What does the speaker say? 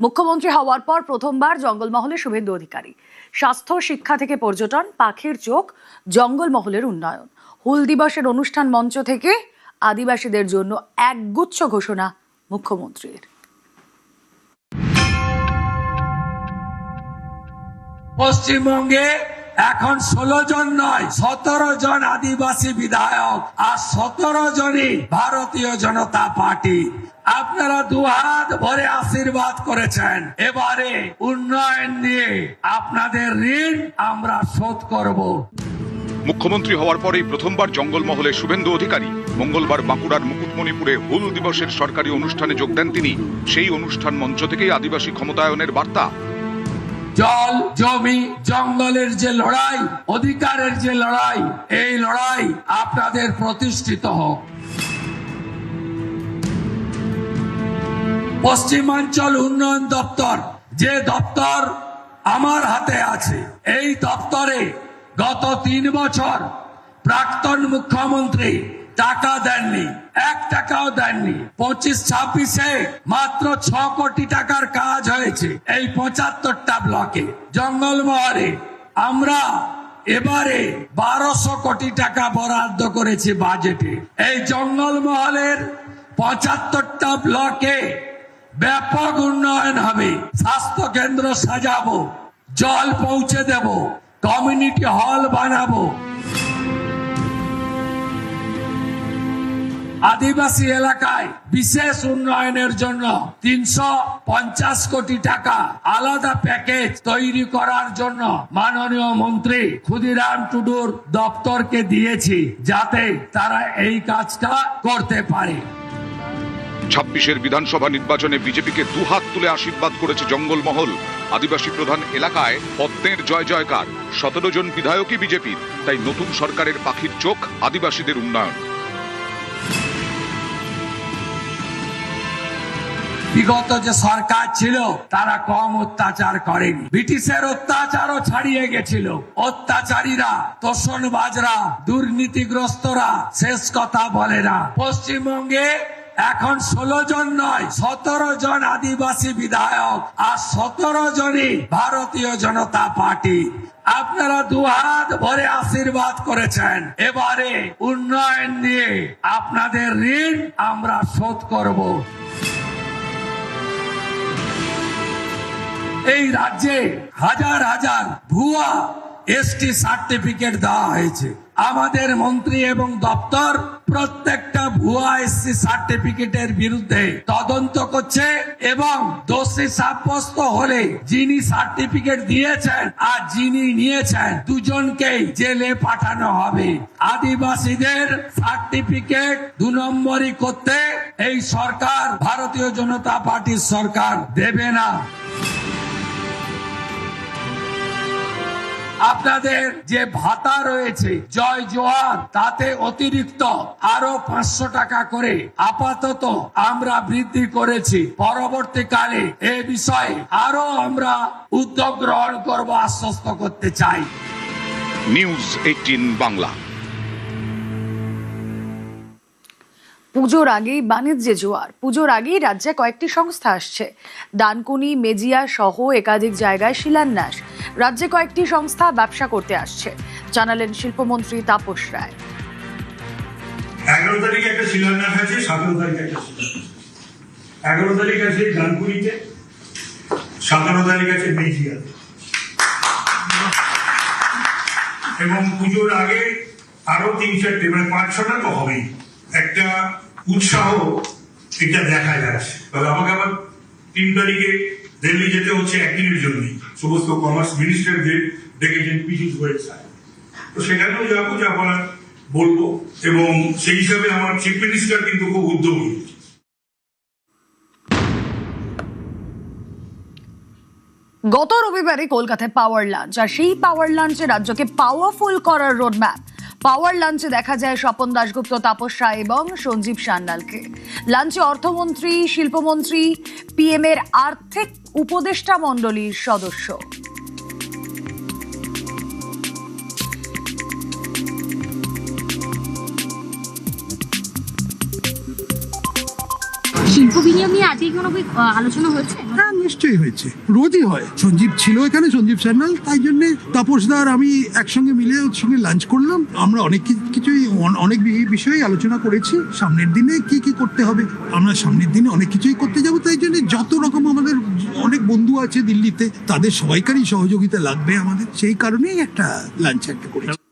মুখ্যমন্ত্রী হওয়ার পর প্রথমবার জঙ্গলমহলে শুভেন্দু অধিকারী। স্বাস্থ্য, শিক্ষা থেকে পর্যটন, পাখির চোখ, জঙ্গলমহলের উন্নয়ন। হুল দিবসের অনুষ্ঠান মঞ্চ থেকে আদিবাসীদের জন্য একগুচ্ছ ঘোষণা মুখ্যমন্ত্রীর। পশ্চিমবঙ্গে এখন 16 জন নয় 17 জন আদিবাসী বিধায়ক আর 17 জনই ভারতীয় জনতা পার্টি। আপনারা দুহাত ভরে আশীর্বাদ করেছেন, এবারে উন্নয়ন নিয়ে আপনাদের ঋণ আমরা শোধ করব। মুখ্যমন্ত্রী হওয়ার পরেই প্রথমবার জঙ্গলমহলে শুভেন্দু অধিকারী। মঙ্গলবার বাঁকুড়ার মুকুটমণিপুরে হুল দিবসের সরকারি অনুষ্ঠানে যোগ দেন তিনি। সেই অনুষ্ঠান মঞ্চ থেকেই আদিবাসী ক্ষমতায়নের বার্তা। জল, জমি, জঙ্গলের যে লড়াই, অধিকারের যে লড়াই, এই লড়াই আপনাদের প্রতিষ্ঠিত হোক। পশ্চিমাঞ্চল উন্নয়ন দপ্তর, যে দপ্তর আমার হাতে আছে, এই দপ্তরে গত 3 বছর প্রাক্তন মুখ্যমন্ত্রী টাকা দেননি, 1 টাকাও দেননি। 25-26-এ মাত্র 6 কোটি টাকার কাজ হয়েছে এই 75টা ব্লকে। জঙ্গলমহলে আমরা এবারে 1200 কোটি টাকা বরাদ্দ করেছি বাজেটে। এই জঙ্গলমহলের 75টা ব্লকে ব্যাপক উন্নয়ন হবে। স্বাস্থ্য কেন্দ্র সাজাবো, জল পৌঁছে দেব, কমিউনিটি হল বানাবো। আদিবাসী এলাকায় বিশেষ উন্নয়নের জন্য 350 কোটি টাকা আলাদা প্যাকেজ তৈরি করার জন্য মাননীয় মন্ত্রী ক্ষুদিরাম টুডুর দপ্তরকে দিয়েছি, যাতে তারা এই কাজটা করতে পারে। 26-এর বিধানসভা নির্বাচনে বিজেপিকে দুহাত তুলে আশীর্বাদ করেছে জঙ্গলমহল। আদিবাসী প্রধান এলাকায় পদ্মের জয় জয়কার। 17 জন বিধায়কই বিজেপির, তাই নতুন সরকারের পাখির চোখ আদিবাসীদের উন্নয়ন। বিগত যে সরকার ছিল তারা কম অত্যাচার করেনি, ব্রিটিশের অত্যাচারও ছাড়িয়ে গেছিল। অত্যাচারীরা, তোষণবাজরা, দুর্নীতিগ্রস্তরা শেষ কথা বলে না। পশ্চিমবঙ্গে এখন 16 জন নয় 17 জন আদিবাসী বিধায়ক আর 17 জনই ভারতীয় জনতা পার্টি। আপনারা দুহাত ভরে আশীর্বাদ করেছেন, এবারে উন্নয়ন নিয়ে আপনাদের ঋণ আমরা শোধ করব। এই রাজ্যে হাজার হাজার ভুয়া এসটি সার্টিফিকেট দেওয়া হয়েছে। আমাদের মন্ত্রী এবং দপ্তর প্রত্যেকটা ভুয়া এসসি সার্টিফিকেটের বিরুদ্ধে তদন্ত করছে এবং দোষী সাব্যস্ত হলে যিনি সার্টিফিকেট দিয়েছেন আর যিনি নিয়েছেন দুজনকেই জেলে পাঠানো হবে। আদিবাসীদের সার্টিফিকেট 2 নম্বরই করতে এই সরকার, ভারতীয় জনতা পার্টির সরকার দেবে না। আপনাদের যে ভাতা রয়েছে জয় জোয়ার, তাতে অতিরিক্ত আরো 500 টাকা করে আপাতত আমরা বৃদ্ধি করেছি। পরবর্তীকালে এ বিষয়ে আরো আমরা উদ্যোগ গ্রহণ করব, আশ্বস্ত করতে চাই। নিউজ 18 বাংলা। পুজোর আগেই বাণিজ্যে জোয়ার। পুজোর আগেই রাজ্যে কয়েকটি সংস্থা আসছে। ডানকুনি, মেজিয়া সহ একাধিক জায়গায় শিলান্যাস। রাজ্যে কয়েকটি সংস্থা ব্যবসা করতে আসছে, জানালেন শিল্পমন্ত্রী তাপস রায়। 11 তারিখে একটা শিলান্যাস আছে, 17 তারিখে একটা শিলান্যাস। 11 তারিখ আছে ডানকুনিতে, 17 তারিখ আছে মেজিয়াতে। এবং পুজোর আগে আরো 3-4টে, মানে 5-6টা তো হবেই। একটা উৎসাহ এটা দেখা যাচ্ছে। তবে আমাকে আবার 3 তারিখে দিল্লি যেতে হচ্ছে একদিনের জন্যই। সমস্ত কমার্স মিনিস্টারদের ডেকেছেন পীযূষ গোয়েল সাহেব, তো সেখানেও যাবো, যা বলার বলবো। এবং সেই হিসাবে আমার চিফ মিনিস্টার কিন্তু খুব উদ্যোগী। গত রবিবারে কলকাতায় পাওয়ার লাঞ্চ, আর সেই পাওয়ার লাঞ্চে রাজ্যকে পাওয়ারফুল করার রোডম্যাপ। পাওয়ার লাঞ্চে দেখা যায় স্বপন দাশগুপ্ত, তাপস রায় এবং সঞ্জীব সান্যালকে। লাঞ্চে অর্থমন্ত্রী, শিল্পমন্ত্রী, পিএম এর আর্থিক উপদেষ্টা মণ্ডলীর সদস্য। শিল্প অর্থ বিনিয়োগ নিয়ে আজকে কোনো আলোচনা হচ্ছে? হ্যাঁ, নিশ্চয়ই হয়েছে, রোজই হয়। সঞ্জীব ছিল এখানে, সঞ্জীব সান্যাল, তাই জন্য তাপসদার আমি একসঙ্গে মিলে ওর সঙ্গে লাঞ্চ করলাম। আমরা অনেক কিছুই অনেক বিষয়ে আলোচনা করেছি। সামনের দিনে কি কি করতে হবে, আমরা সামনের দিনে অনেক কিছুই করতে যাব। তাই জন্য যত রকম আমাদের অনেক বন্ধু আছে দিল্লিতে, তাদের সবাইকারই সহযোগিতা লাগবে আমাদের, সেই কারণেই একটা লাঞ্চ একটা করেছি।